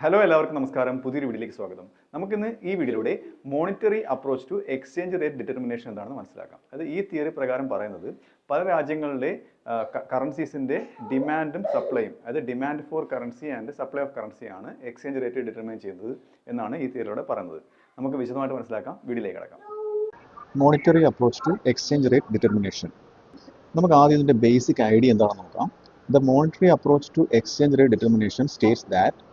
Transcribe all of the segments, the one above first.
Hello എല്ലാവർക്കും നമസ്കാരം. പുതിയൊരു വീഡിയോയിലേക്ക് സ്വാഗതം. നമുക്കിന്ന് ഈ വീഡിയോയിലൂടെ monetary approach to exchange rate determination എന്താണെന്ന് മനസ്സിലാക്കാം. അത് ഈ തിയറി പ്രകാരം പറയുന്നത് പല രാജ്യങ്ങളിലെ കറൻസീസിൻ്റെ ഡിമാൻഡും സപ്ലൈയും, അതായത് demand for currency and supply of currency ആണ് എക്സ്ചേഞ്ച് റേറ്റ് ഡിറ്റർമിൻ ചെയ്യുന്നത് എന്നാണ് ഈ തിയറിയിലൂടെ പറയുന്നത്. നമുക്ക് വിശദമായിട്ട് മനസ്സിലാക്കാം. വീഡിയോയിലേക്ക് കിടക്കാം. Monetary approach to exchange rate determination. നമുക്ക് ആദ്യം ഇതിൻ്റെ ബേസിക് ഐഡിയ എന്താണെന്ന് നോക്കാം. The monetary approach to exchange rate determination states that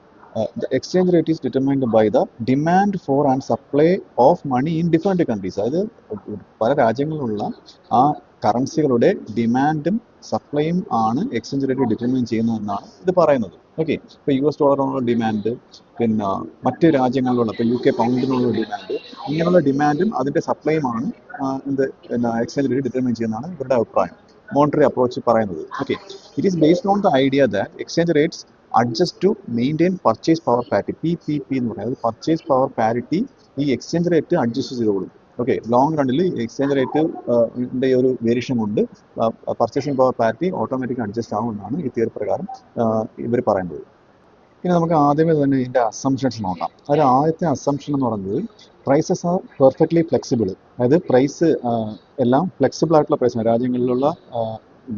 the exchange rate is determined by the demand for and supply of money in different countries. അതായത് പല രാജ്യങ്ങളിലുള്ള ആ കറൻസികളുടെ ഡിമാൻഡും സപ്ലൈയും ആണ് എക്സ്ചേഞ്ച് റേറ്റ് ഡിറ്റർമിൻ ചെയ്യുന്നതെന്നാണ് ഇത് പറയുന്നത്. ഓക്കെ, ഇപ്പോൾ US ഡോളറിനുള്ള ഡിമാൻഡ്, പിന്നെ മറ്റ് രാജ്യങ്ങളിലുള്ള ഇപ്പോൾ UK പൗണ്ടിനുള്ള ഡിമാൻഡ്, ഇങ്ങനെയുള്ള ഡിമാൻഡും അതിൻ്റെ സപ്ലൈയുമാണ് എക്സ്ചേഞ്ച് റേറ്റ് ഡിറ്റർമിൻ ചെയ്യുന്നതാണ് ഇവരുടെ അഭിപ്രായം, മോണിറ്ററി അപ്രോച്ച് പറയുന്നത്. Okay, it is based on the idea that exchange rates adjust to maintain purchase power parity, PPP എന്ന് പറയുന്നത് പർച്ചേസ് പവർ പാരിറ്റി ഈ എക്സ്ചേഞ്ച് റേറ്റ് അഡ്ജസ്റ്റ് ചെയ്തോളും. ഓക്കെ, ലോങ് റണ്ണിൽ എക്സ്ചേഞ്ച് റേറ്റ് ഒരു വേരിയേഷൻ കൊണ്ട് purchasing power parity automatic adjust ആവുമെന്നാണ് ഈ theory പ്രകാരം ഇവർ പറയുന്നത്. ഇനി നമുക്ക് ആദ്യമേ തന്നെ ഇതിൻ്റെ അസംഷൻസ് നോക്കാം. അതിൽ ആദ്യത്തെ അസംഷൻ എന്ന് പറയുന്നത് പ്രൈസസ് ആർ പെർഫെക്റ്റ്ലി ഫ്ലെക്സിബിൾ. അതായത് പ്രൈസ് എല്ലാം ഫ്ലെക്സിബിൾ ആയിട്ടുള്ള പ്രൈസാണ്. രാജ്യങ്ങളിലുള്ള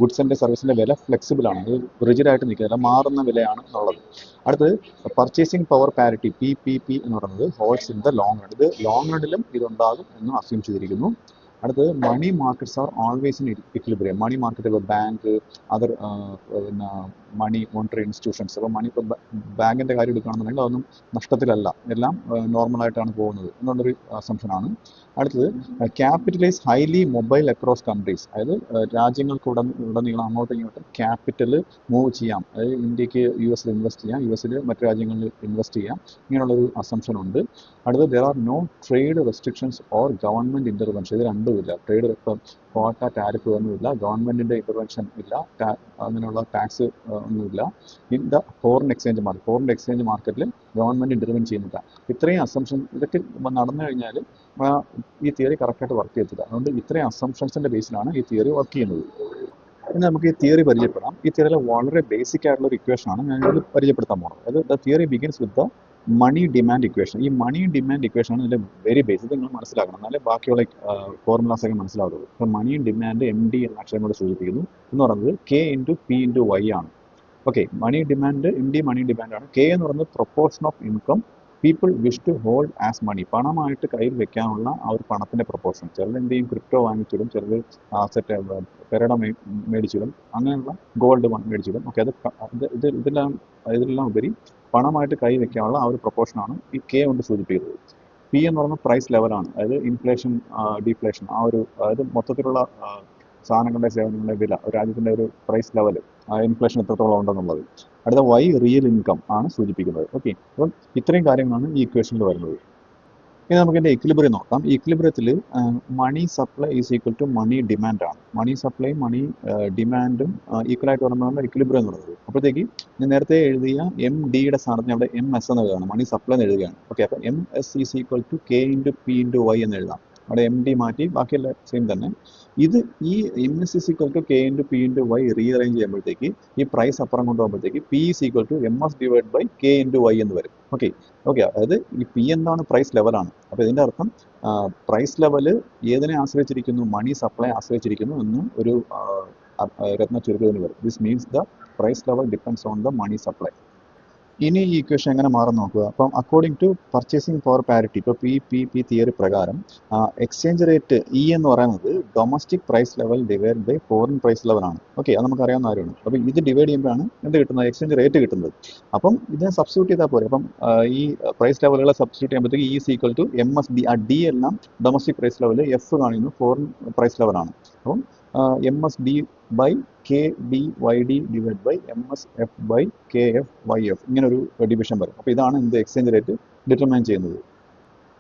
ഗുഡ്സിൻ്റെ സർവീസിൻ്റെ വില ഫ്ലെക്സിബിൾ ആണ്, അത് റിജിഡായിട്ട് നിൽക്കില്ല, മാറുന്ന വിലയാണ് എന്നുള്ളത്. അടുത്തത് പർച്ചേസിംഗ് പവർ പാരിറ്റി, PPP എന്ന് പറയുന്നത് holds in the long run. ഇത് ലോങ് റണ്ണിലും ഇതുണ്ടാകും എന്ന് അസ്യൂം ചെയ്തിരിക്കുന്നു. അടുത്തത് money markets are always in equilibrium. Money market, ഇപ്പോൾ bank, other money monetary institutions, അപ്പോൾ ഇപ്പോൾ ബാങ്കിൻ്റെ കാര്യം എടുക്കുകയാണെന്നുണ്ടെങ്കിൽ അതൊന്നും നഷ്ടത്തിലല്ല, എല്ലാം നോർമലായിട്ടാണ് പോകുന്നത് എന്നുള്ളൊരു അസംഷനാണ്. അടുത്തത് capital is highly mobile across countries. അതായത് രാജ്യങ്ങൾക്കുടനീളം അങ്ങോട്ടും ഇങ്ങോട്ടും ക്യാപിറ്റൽ മൂവ് ചെയ്യാം. അതായത് ഇന്ത്യക്ക് US ഇൻവെസ്റ്റ് ചെയ്യാം, US മറ്റു രാജ്യങ്ങളിൽ ഇൻവെസ്റ്റ് ചെയ്യാം, ഇങ്ങനെയുള്ളൊരു അസംഷൻ ഉണ്ട്. അടുത്തത് there are no trade restrictions or government intervention. ഇത് രണ്ടുമില്ല. ട്രേഡ് ഇപ്പം ക്വാട്ട, ടാരിഫ് ഒന്നുമില്ല, ഗവൺമെൻറ്റിൻ്റെ ഇൻ്റർവെൻഷൻ ഇല്ല, അങ്ങനെയുള്ള ടാക്സ് ഒന്നുമില്ല. ഇൻ ദ ഫോറിൻ എക്സ്ചേഞ്ച് മാർക്കറ്റിൽ ഗവൺമെൻറ് ഇൻ്റർവെൻ ചെയ്യുന്നില്ല. ഇത്രയും അസംഷൻ ഇതൊക്കെ നടന്നു കഴിഞ്ഞാൽ ഈ തിയറി കറക്റ്റായിട്ട് വർക്ക് ചെയ്തില്ല. അതുകൊണ്ട് ഇത്രയും അസംഷൻസിൻ്റെ ബേസിലാണ് ഈ തിയറി വർക്ക് ചെയ്യുന്നത്. ഇനി നമുക്ക് ഈ തിയറി പരിചയപ്പെടാം. ഈ തിയറിയിലെ വളരെ ബേസിക് ആയിട്ടുള്ള ഒരു ഇക്വേഷനാണ് ഞാൻ ഇതിൽ പരിചയപ്പെടുത്താൻ പോകുന്നത്. അതായത് the theory begins with the money demand equation. ഈ മണി ഡിമാൻഡ് ഇക്വേഷനാണ് ഇതിൻ്റെ വെരി ബേസിക്. നിങ്ങൾ മനസ്സിലാക്കണം, എന്നാലേ ബാക്കിയുള്ള ഫോർമുലാസ് ഒക്കെ മനസ്സിലാവുള്ളൂ. അപ്പോൾ മണി ഡിമാൻഡ് MD എന്ന അക്ഷരം കൊണ്ട് സൂചിപ്പിക്കുന്നു. എന്ന് പറയുന്നത് K × P × Y ആണ്. Okay, money demand MD money ഡിമാൻഡാണ്. K എന്ന് പറയുന്നത് proportion of income people wish to hold as money. പണമായിട്ട് കയ്യിൽ വെക്കാനുള്ള ആ ഒരു പണത്തിൻ്റെ പ്രൊപ്പോർഷൻ. ചിലർ എന്ത് ചെയ്യും, ക്രിപ്റ്റോ വാങ്ങിച്ചിടും, ചിലർ ആസെറ്റ് പെരട മേടിച്ചിടും, അങ്ങനെയുള്ള ഗോൾഡ് മേടിച്ചിടും. ഓക്കെ, ഇതെല്ലാം ഉപരി പണമായിട്ട് കൈ വെക്കാനുള്ള ആ ഒരു പ്രൊപ്പോർഷനാണ് ഈ K കൊണ്ട് സൂചിപ്പിക്കുന്നത്. P എന്ന് പറയുന്നത് പ്രൈസ് ലെവലാണ്. അതായത് ഇൻഫ്ലേഷൻ, ഡീഫ്ലേഷൻ, അതായത് മൊത്തത്തിലുള്ള സാധനങ്ങളുടെ സേവനങ്ങളുടെ വില, ഒരു രാജ്യത്തിൻ്റെ ഒരു പ്രൈസ് ലെവൽ, ഇൻഫ്ലേഷൻ എത്രത്തോളം ഉണ്ടെന്നുള്ളത്. അടുത്ത Y റിയൽ ഇൻകം ആണ് സൂചിപ്പിക്കുന്നത്. ഓക്കെ, അപ്പം ഇത്രയും കാര്യങ്ങളാണ് ഈ ഇക്വേഷനിൽ വരുന്നത്. ഇനി നമുക്ക് ഇതിൻ്റെ ഇക്വിലിബ്രിയം നോക്കാം. ഈ ഇക്വിലിബ്രിയത്തിൽ money supply is equal to money demand ആണ്. മണി സപ്ലൈയും മണി ഡിമാൻഡും ഈക്വലായിട്ട് വരുന്നതാണ് ഇക്വിലിബ്രിയം എന്ന് പറയുന്നത്. അപ്പോഴത്തേക്ക് ഞാൻ നേരത്തെ എഴുതിയ MDയുടെ സ്ഥാനത്ത് അവിടെ MS എന്ന് എഴുതുകയാണ്, മണി സപ്ലൈ എന്ന് എഴുതുകയാണ്. ഓക്കെ, അപ്പോൾ MS is equal to K × P × Y എന്ന് എഴുതാം. അവിടെ MD മാറ്റി ബാക്കിയെല്ലാം സെയിം തന്നെ. ഈ MS is equal to K × P × Y rearrange ചെയ്യുമ്പോഴത്തേക്ക് ഈ പ്രൈസ് അപ്പുറം കൊണ്ടുപോകുമ്പോഴത്തേക്ക് P is equal to MS divide by K × Y എന്ന് വരും. ഓക്കെ, അതായത് ഈ P എന്താണ്, പ്രൈസ് ലെവലാണ്. അപ്പോൾ ഇതിൻ്റെ അർത്ഥം പ്രൈസ് ലെവല് ഏതിനെ ആശ്രയിച്ചിരിക്കുന്നു, മണി സപ്ലൈ ആശ്രയിച്ചിരിക്കുന്നു എന്ന് ഒരു രത്ന ചുരുക്കത്തിന് വരും. This means the price level depends on the money supply. ഇനി ഈ ഇക്വേഷൻ എങ്ങനെ മാറും നോക്കുക. അപ്പം according to purchasing power parity, ഇപ്പോൾ PPP തിയറി പ്രകാരം എക്സ്ചേഞ്ച് റേറ്റ് E എന്ന് പറയുന്നത് domestic price level divide by foreign price ലെവലാണ്. ഓക്കെ, അത് നമുക്കറിയാവുന്ന കാര്യമാണ്. അപ്പോൾ ഇത് ഡിവൈഡ് ചെയ്യുമ്പോഴാണ് എന്ത് കിട്ടുന്നത്, എക്സ്ചേഞ്ച് റേറ്റ് കിട്ടുന്നത്. അപ്പം ഇതിനെ സബ്സ്റ്റിറ്റ്യൂട്ട് ചെയ്താൽ പോരെ. അപ്പം ഈ പ്രൈസ് ലെവലുകളെ സബ്സ്റ്റിറ്റ്യൂട്ട് ചെയ്യുമ്പോഴത്തേക്ക് E ഈക്വൽ ടു MSD, ആ D എല്ലാം ഡൊമസ്റ്റിക് പ്രൈസ് ലെവൽ, F കാണിക്കുന്നു ഫോറിൻ പ്രൈസ് ലെവലാണ്. അപ്പം MSD by KBYD divide by MSF by KFYF, ഇങ്ങനൊരു ഡിവിഷൻ വരും. അപ്പോൾ ഇതാണ് എന്ത് എക്സ്ചേഞ്ച് റേറ്റ് ഡിറ്റർമൈൻ ചെയ്യുന്നത്.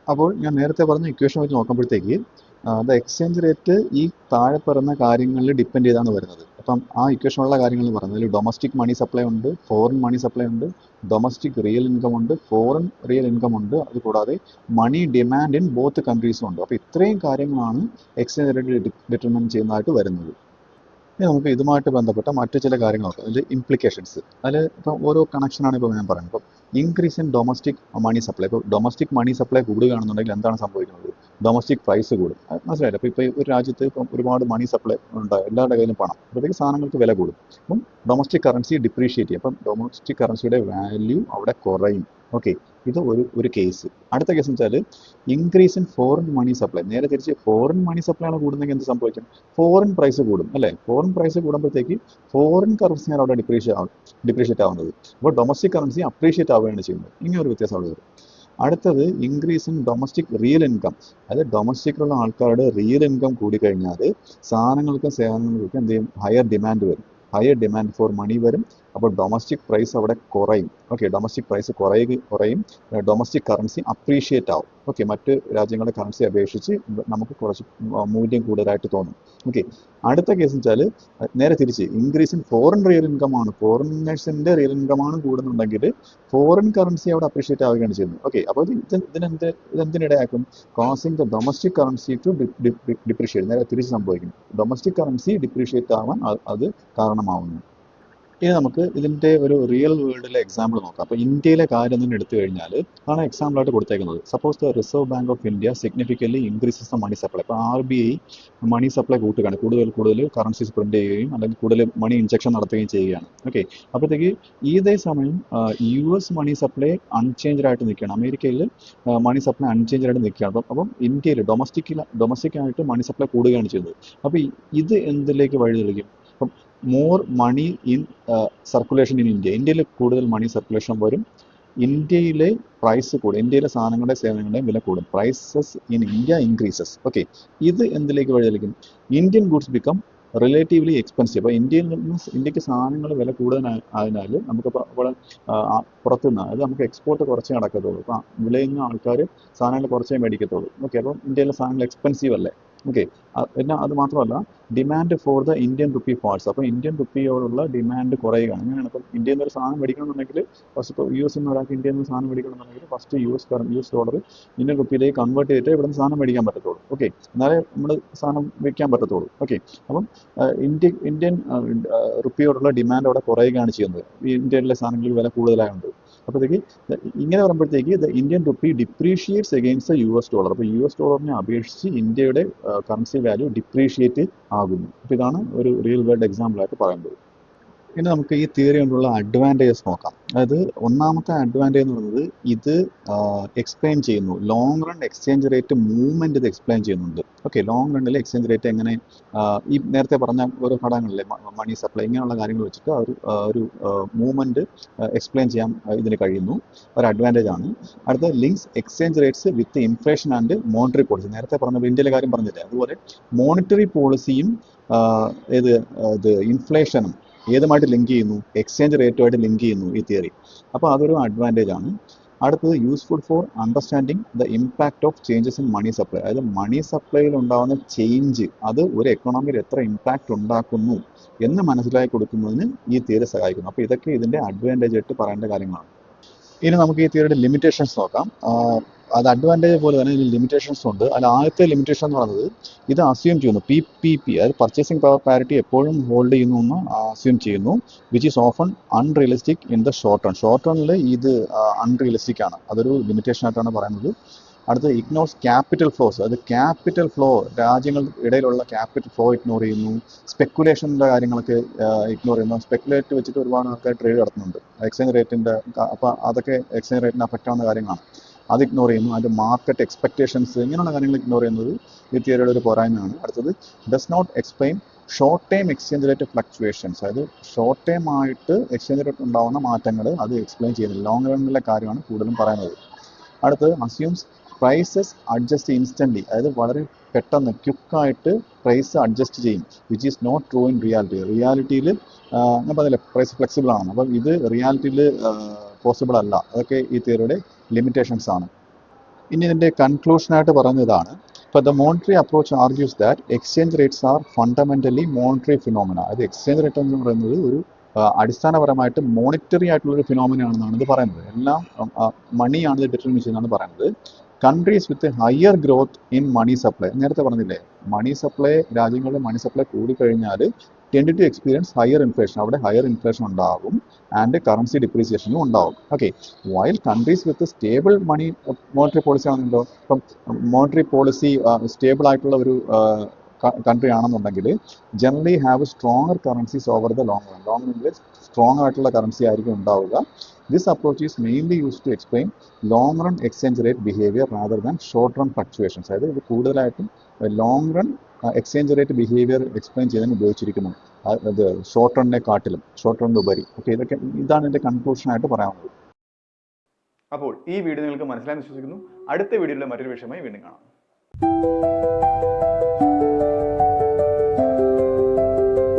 അപ്പോൾ ഞാൻ നേരത്തെ പറഞ്ഞ ഇക്വേഷൻ വെച്ച് നോക്കുമ്പോഴത്തേക്ക് ദ എക്സ്ചേഞ്ച് റേറ്റ് ഈ താഴെ പറയുന്ന കാര്യങ്ങളിൽ ഡിപ്പെൻഡ് ചെയ്താണ് വരുന്നത്. അപ്പം ആ ഇക്വേഷനുള്ള കാര്യങ്ങൾ പറയുന്നത് ഡൊമസ്റ്റിക് മണി സപ്ലൈ ഉണ്ട്, ഫോറിൻ മണി സപ്ലൈ ഉണ്ട്, ഡൊമസ്റ്റിക് റിയൽ ഇൻകം ഉണ്ട്, ഫോറിൻ റിയൽ ഇൻകം ഉണ്ട്, അതുകൂടാതെ മണി ഡിമാൻഡ് ഇൻ ബോത്ത് കൺട്രീസും ഉണ്ട്. അപ്പോൾ ഇത്രയും കാര്യങ്ങളാണ് എക്സ്ചേഞ്ച് റേറ്റ് ഡിറ്റർമൈൻ ചെയ്യുന്നതായിട്ട് വരുന്നത്. ഇനി നമുക്ക് ഇതുമായിട്ട് ബന്ധപ്പെട്ട മറ്റു ചില കാര്യങ്ങൾ നോക്കാം. അതിൽ ഇംപ്ലിക്കേഷൻസ്. അതിൽ ഇപ്പം ഓരോ കണക്ഷനാണ് ഇപ്പോൾ ഞാൻ പറയുന്നത്. ഇപ്പം increase in domestic money supply. ഇപ്പോൾ ഡൊമസ്റ്റിക് മണി സപ്ലൈ കൂടുകയാണെന്നുണ്ടെങ്കിൽ എന്താണ് സംഭവിക്കുന്നത്? ഡൊമസ്റ്റിക് പ്രൈസ് കൂടും. അത് മനസ്സിലായില്ല. അപ്പോൾ ഒരു രാജ്യത്ത് ഇപ്പം ഒരുപാട് മണി സപ്ലൈ ഉണ്ടാകും, എല്ലാവരുടെ കയ്യിലും പണം, അപ്പോഴത്തേക്ക് സാധനങ്ങൾക്ക് വില കൂടും. അപ്പം ഡൊമസ്റ്റിക് കറൻസി ഡിപ്രീഷിയേറ്റ് ചെയ്യും. അപ്പം ഡൊമസ്റ്റിക് കറൻസിയുടെ വാല്യൂ അവിടെ കുറയും. ഓക്കെ, ഇത് ഒരു കേസ്. അടുത്ത കേസ് എന്ന് വെച്ചാൽ increase in foreign money supply. നേരെ തിരിച്ച് ഫോറിൻ മണി സപ്ലൈ ആണ് കൂടുന്നെങ്കിൽ എന്ത് സംഭവിക്കും? ഫോറിൻ പ്രൈസ് കൂടും അല്ലേ? ഫോറിൻ പ്രൈസ് കൂടുമ്പോഴത്തേക്ക് ഫോറിൻ കറൻസിയാണ് അവിടെ ഡിപ്രീഷിയേറ്റ് ആവുന്നത്. അപ്പോൾ ഡൊമസ്റ്റിക് കറൻസി അപ്രീഷിയേറ്റ് ആവുകയാണ് ചെയ്യുന്നത്. ഇങ്ങനെ ഒരു വ്യത്യാസം അവിടെ വരും. അടുത്തത് increase in domestic real income. അതായത് ഡൊമസ്റ്റിക്കിലുള്ള ആൾക്കാരുടെ റിയൽ ഇൻകം കൂടിക്കഴിഞ്ഞാൽ സാധനങ്ങൾക്കും സേവനങ്ങൾക്കും എന്ത് ചെയ്യും? ഹയർ ഡിമാൻഡ് വരും. ഹയർ ഡിമാൻഡ് ഫോർ മണി വരും. അപ്പോൾ ഡൊമസ്റ്റിക് പ്രൈസ് അവിടെ കുറയും. ഓക്കെ, ഡൊമസ്റ്റിക് പ്രൈസ് കുറയും. ഡൊമസ്റ്റിക് കറൻസി അപ്രീഷിയേറ്റ് ആവും. ഓക്കെ, മറ്റ് രാജ്യങ്ങളുടെ കറൻസി അപേക്ഷിച്ച് നമുക്ക് കുറച്ച് മൂല്യം കൂടുതലായിട്ട് തോന്നും. ഓക്കെ, അടുത്ത കേസ് വെച്ചാൽ നേരെ തിരിച്ച് increase in foreign real income ആണ്. ഫോറിനേഴ്സിന്റെ റിയൽ ഇൻകം ആണ് കൂടുന്നുണ്ടെങ്കിൽ ഫോറിൻ കറൻസി അവിടെ അപ്രീഷിയേറ്റ് ആവുകയാണ് ചെയ്യുന്നത്. ഓക്കെ, അപ്പോൾ ഇതെന്തിനിടയാക്കും? Causing the domestic currency to depreciate. നേരെ തിരിച്ച് സംഭവിക്കും. ഡൊമസ്റ്റിക് കറൻസി ഡിപ്രീഷിയേറ്റ് ആവാൻ അത് കാരണമാവുന്നു. ഇനി നമുക്ക് ഇതിൻ്റെ ഒരു റിയൽ വേൾഡിലെ എക്സാമ്പിൾ നോക്കാം. അപ്പോൾ ഇന്ത്യയിലെ കാര്യം തന്നെ എടുത്തു കഴിഞ്ഞാൽ ആണ് എക്സാമ്പിളായിട്ട് കൊടുത്തേക്കുന്നത്. Suppose the reserve bank of India significantly increases the money supply. അപ്പോൾ RBI മണി സപ്ലൈ കൂട്ടുകയാണ്, കൂടുതൽ കറൻസീസ് പ്രിന്റ് ചെയ്യുകയും അല്ലെങ്കിൽ കൂടുതൽ മണി ഇൻജെക്ഷൻ നടത്തുകയും ചെയ്യുകയാണ്. ഓക്കെ, അപ്പോഴത്തേക്ക് ഇതേ സമയം US മണി സപ്ലൈ അൺചേഞ്ച്ഡ് ആയിട്ട് നിൽക്കുകയാണ്. അമേരിക്കയിൽ മണി സപ്ലൈ അൺചേഞ്ച്ഡ് ആയിട്ട് നിൽക്കുകയാണ്. അപ്പം ഇന്ത്യയിൽ ഡൊമസ്റ്റിക് ആയിട്ട് മണി സപ്ലൈ കൂടുകയാണ് ചെയ്യുന്നത്. അപ്പോൾ ഇത് എന്തിലേക്ക് വഴിതെളിക്കും? അപ്പം more money in circulation in ഇന്ത്യയിൽ കൂടുതൽ മണി സർക്കുലേഷൻ വരും. ഇന്ത്യയിലെ പ്രൈസ് കൂടും. ഇന്ത്യയിലെ സാധനങ്ങളുടെ സേവനങ്ങളുടെയും വില കൂടും. Prices in India increases. Okay, ഇത് എന്തിലേക്ക് വഴിതെളിക്കും? Indian goods become relatively expensive. അപ്പോൾ ഇന്ത്യക്ക് സാധനങ്ങൾ വില കൂടുതലായതിനാൽ നമുക്കിപ്പോൾ അവിടെ പുറത്തുനിന്ന്, അതായത് നമുക്ക് എക്സ്പോർട്ട് കുറച്ചേ നടക്കത്തുള്ളൂ. അപ്പോൾ വിലയിൽ നിന്ന് ആൾക്കാർ സാധനങ്ങൾ കുറച്ചേ മേടിക്കത്തുള്ളൂ. ഓക്കെ, അപ്പോൾ ഇന്ത്യയിലെ സാധനങ്ങൾ എക്സ്പെൻസീവ് അല്ലേ? ഓക്കെ, പിന്നെ അത് മാത്രമല്ല demand for the Indian rupee falls. അപ്പോൾ ഇന്ത്യൻ റുപ്പിയോടുള്ള ഡിമാൻഡ് കുറയുകയാണ്. അങ്ങനെയാണ്. അപ്പം ഇന്ത്യയിൽ നിന്ന് ഒരു സാധനം മേടിക്കണമെന്നുണ്ടെങ്കിൽ ഫസ്റ്റ് ഇപ്പോൾ US നിന്ന് ഒരാൾക്ക് ഇന്ത്യയിൽ നിന്ന് സാധനം മേടിക്കണമെന്നുണ്ടെങ്കിൽ ഫസ്റ്റ് US ഡോളർ ഇന്ത്യൻ റുപ്പിയിലേക്ക് കൺവേർട്ട് ചെയ്തിട്ട് ഇവിടെ നിന്ന് സാധനം മേടിക്കാൻ പറ്റത്തുള്ളൂ. ഓക്കെ, എന്നാലേ നമ്മൾ സാധനം വിൽക്കാൻ പറ്റത്തുള്ളൂ. ഓക്കെ, അപ്പം ഇന്ത്യൻ റുപ്പിയോടുള്ള ഡിമാൻഡ് അവിടെ കുറയുകയാണ് ചെയ്യുന്നത്. ഈ ഇന്ത്യയിലെ സാധനങ്ങൾക്ക് വില കൂടുതലായതുകൊണ്ട്. അപ്പോഴത്തേക്ക് ഇങ്ങനെ വരുമ്പോഴത്തേക്ക് the Indian rupee depreciates against the US dollar. അപ്പോൾ US ഡോളറിനെ അപേക്ഷിച്ച് ഇന്ത്യയുടെ കറൻസി വാല്യൂ ഡിപ്രീഷിയേറ്റ് ആകുന്നു. അപ്പോൾ ഇതാണ് ഒരു റിയൽ വേൾഡ് എക്സാമ്പിൾ ആയിട്ട് പറയുന്നത്. ഇനി നമുക്ക് ഈ തിയറി കൊണ്ടുള്ള അഡ്വാൻറ്റേജസ് നോക്കാം. അതായത് ഒന്നാമത്തെ അഡ്വാൻറ്റേജ് എന്ന് പറയുന്നത് ഇത് എക്സ്പ്ലെയിൻ ചെയ്യുന്നു. Long run exchange rate movement ഇത് എക്സ്പ്ലെയിൻ ചെയ്യുന്നുണ്ട്. ഓക്കെ, ലോങ് റണ്ണിൽ എക്സ്ചേഞ്ച് റേറ്റ് എങ്ങനെ ഈ നേരത്തെ പറഞ്ഞ ഓരോ ഘടകങ്ങളിലെ മണി സപ്ലൈ ഇങ്ങനെയുള്ള കാര്യങ്ങൾ വെച്ചിട്ട് ഒരു മൂവ്മെൻറ്റ് എക്സ്പ്ലെയിൻ ചെയ്യാൻ ഇതിന് കഴിയുന്നു. ഒരു അഡ്വാൻറ്റേജ് ആണ്. അടുത്ത links exchange rates with inflation and monetary policy. നേരത്തെ പറഞ്ഞ ഇന്ത്യയിലെ കാര്യം പറഞ്ഞില്ലേ, അതുപോലെ മോണിറ്ററി പോളിസിയും ഇത് ഇൻഫ്ലേഷനും ഏതുമായിട്ട് ലിങ്ക് ചെയ്യുന്നു? എക്സ്ചേഞ്ച് റേറ്റുമായിട്ട് ലിങ്ക് ചെയ്യുന്നു ഈ തിയറി. അപ്പോൾ അതൊരു അഡ്വാൻറ്റേജ് ആണ്. അടുത്തത് useful for understanding the impact of changes in money supply. അതായത് മണി സപ്ലൈയിൽ ഉണ്ടാകുന്ന ചേഞ്ച് അത് ഒരു എക്കണോമിയിൽ എത്ര ഇമ്പാക്റ്റ് ഉണ്ടാക്കുന്നു എന്ന് മനസ്സിലാക്കി കൊടുക്കുന്നതിന് ഈ തിയറി സഹായിക്കുന്നു. അപ്പോൾ ഇതൊക്കെ ഇതിൻ്റെ അഡ്വാൻറ്റേജ് ആയിട്ട് പറയേണ്ട കാര്യങ്ങളാണ്. ഇനി നമുക്ക് ഈ തിയറിയുടെ ലിമിറ്റേഷൻസ് നോക്കാം. അത് അഡ്വാൻറ്റേജ് പോലെ തന്നെ ഇതിൽ ലിമിറ്റേഷൻസ് ഉണ്ട്. അതിൽ ആദ്യത്തെ ലിമിറ്റേഷൻ എന്ന് പറയുന്നത് ഇത് അസ്യൂം ചെയ്യുന്നു PPP, അതായത് പർച്ചേസിംഗ് പവർ പാരിറ്റി എപ്പോഴും ഹോൾഡ് ചെയ്യുന്നു എന്ന് അസ്യൂം ചെയ്യുന്നു. Which is often unrealistic in the short run. Short റണ്ണിൽ ഇത് അൺറിയലിസ്റ്റിക് ആണ്. അതൊരു ലിമിറ്റേഷൻ ആയിട്ടാണ് പറയുന്നത്. അടുത്തത് ഇഗ്നോർസ് ക്യാപിറ്റൽ ഫ്ലോസ്. അത് ക്യാപിറ്റൽ ഫ്ലോ, രാജ്യങ്ങളുടെ ഇടയിലുള്ള ക്യാപിറ്റൽ ഫ്ലോ ഇഗ്നോർ ചെയ്യുന്നു. സ്പെക്കുലേഷൻ്റെ കാര്യങ്ങളൊക്കെ ഇഗ്നോർ ചെയ്യുന്നു. സ്പെക്കുലേറ്റ് വെച്ചിട്ട് ഒരുപാട് ആൾക്കാർ ട്രേഡ് നടത്തുന്നുണ്ട് എക്സ്ചേഞ്ച് റേറ്റിൻ്റെ. അപ്പോൾ അതൊക്കെ എക്സ്ചേഞ്ച് റേറ്റിന് അഫക്റ്റ് ആവുന്ന കാര്യങ്ങളാണ്. അത് ഇഗ്നോർ ചെയ്യുന്നു. അതിൻ്റെ മാർക്കറ്റ് എക്സ്പെക്ടേഷൻസ് ഇങ്ങനെയുള്ള കാര്യങ്ങൾ ഇഗ്നോർ ചെയ്യുന്നത് ഈ തിയറിയുടെ ഒരു പോരായ്മയാണ്. അടുത്തത് does not explain short time exchange rate fluctuations. അതായത് ഷോർട്ട് ടൈം ആയിട്ട് എക്സ്ചേഞ്ച് റേറ്റ് ഉണ്ടാകുന്ന മാറ്റങ്ങൾ അത് എക്സ്പ്ലെയിൻ ചെയ്യുന്നില്ല. ലോങ് റണ്ണിലെ കാര്യമാണ് കൂടുതലും പറയുന്നത്. അടുത്തത് അസ്യൂംസ് പ്രൈസസ് അഡ്ജസ്റ്റ് ഇൻസ്റ്റൻ്റ്ലി. അതായത് വളരെ പെട്ടെന്ന് ക്വിക്കായിട്ട് പ്രൈസ് അഡ്ജസ്റ്റ് ചെയ്യും. Which is not true in റിയാലിറ്റിയിൽ ഞാൻ പറഞ്ഞില്ലേ പ്രൈസ് ഫ്ലെക്സിബിൾ ആണ്. അപ്പം ഇത് റിയാലിറ്റിയിൽ പോസിബിൾ അല്ല. അതൊക്കെ ഈ തിയറിയുടെ ലിമിറ്റേഷൻസ് ആണ്. ഇനി ഇതിൻ്റെ കൺക്ലൂഷനായിട്ട് പറയുന്നതാണ്, ഇപ്പോൾ the monetary approach argues that exchange rates R fundamentally monetary phenomena. അത് എക്സ്ചേഞ്ച് റേറ്റ് എന്ന് പറയുന്നത് ഒരു അടിസ്ഥാനപരമായിട്ട് മോണിറ്ററി ആയിട്ടുള്ളൊരു ഫിനോമിന ആണെന്നാണ് ഇത് പറയുന്നത്. എല്ലാം മണിയാണ് ഇത് ഡിറ്റർമിൻ ചെയ്യുന്നതാണ് പറയുന്നത്. Countries with higher growth in money supply, നേരത്തെ പറഞ്ഞില്ലേ മണി സപ്ലൈ, രാജ്യങ്ങളുടെ മണി സപ്ലൈ കൂടിക്കഴിഞ്ഞാൽ tend to experience higher inflation, അവിടെ ഹയർ ഇൻഫ്ലേഷൻ ഉണ്ടാകും ആൻഡ് കറൻസി ഡിപ്രീസിയേഷനും ഉണ്ടാകും. Okay, while countries with stable money monetary policy ആണെന്നുണ്ടോ, ഇപ്പം മോണിറ്ററി പോളിസി സ്റ്റേബിൾ ആയിട്ടുള്ള ഒരു കൺട്രി ആണെന്നുണ്ടെങ്കിൽ generally have stronger currencies over the long run. Long റണ്ണിൽ സ്ട്രോങ് ആയിട്ടുള്ള കറൻസി ആയിരിക്കും ഉണ്ടാവുക. This approach is mainly use to explain long run exchange rate behaviour rather than short run fluctuations. അതായത് ഇത് കൂടുതലായിട്ടും long run exchange rate behaviour explain ചെയ്യാൻ ഉപയോഗിച്ചിരിക്കുന്നു, അത് short റണ്ണിനെ കാട്ടിലും, ഷോർട്ട് റണ്ണിന് ഉപരി. ഓക്കെ, ഇതാണ് എൻ്റെ കൺക്ലൂഷനായിട്ട് പറയാനുള്ളത്. അപ്പോൾ ഈ വീഡിയോ നിങ്ങൾക്ക് മനസ്സിലായെന്ന് വിശ്വസിക്കുന്നു. അടുത്ത വീഡിയോയിലെ മറ്റൊരു വിഷയമായി വീണ്ടും കാണാം.